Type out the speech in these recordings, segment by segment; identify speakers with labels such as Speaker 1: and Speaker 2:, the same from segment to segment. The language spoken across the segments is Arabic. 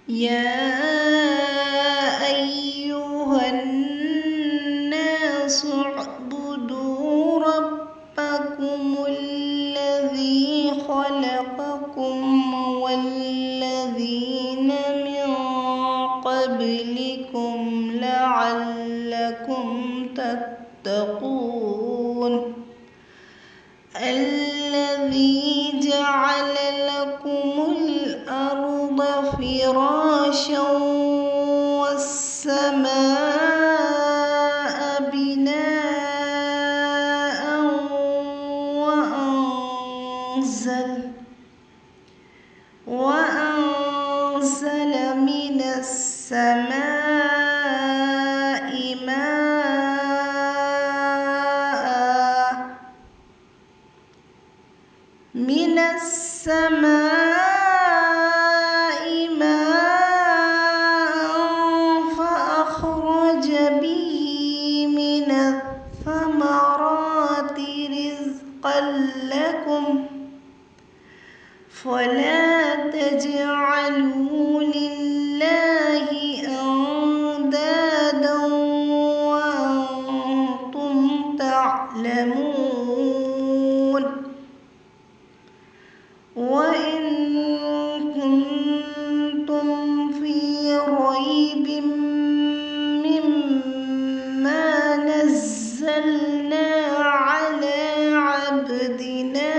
Speaker 1: يا أيها الناس اعبدوا ربكم الذي خلقكم والذين من قبلكم لعلكم تتقون الذي جعل لكم الأرض فراشا والسماء بناء وأنزل من السماء فأخرج به من الثمرات رزقا لكم فلا تجعلوا لله أندادا وأنتم تعلمون وإن كنتم في ريب مما نزلنا على عبدنا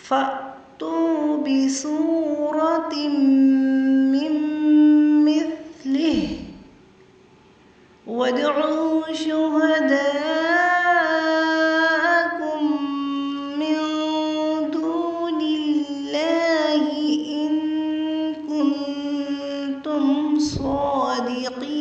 Speaker 1: فأتوا بسورة من مثله وادعوا شهداءكم من دون الله إن كنتم صادقين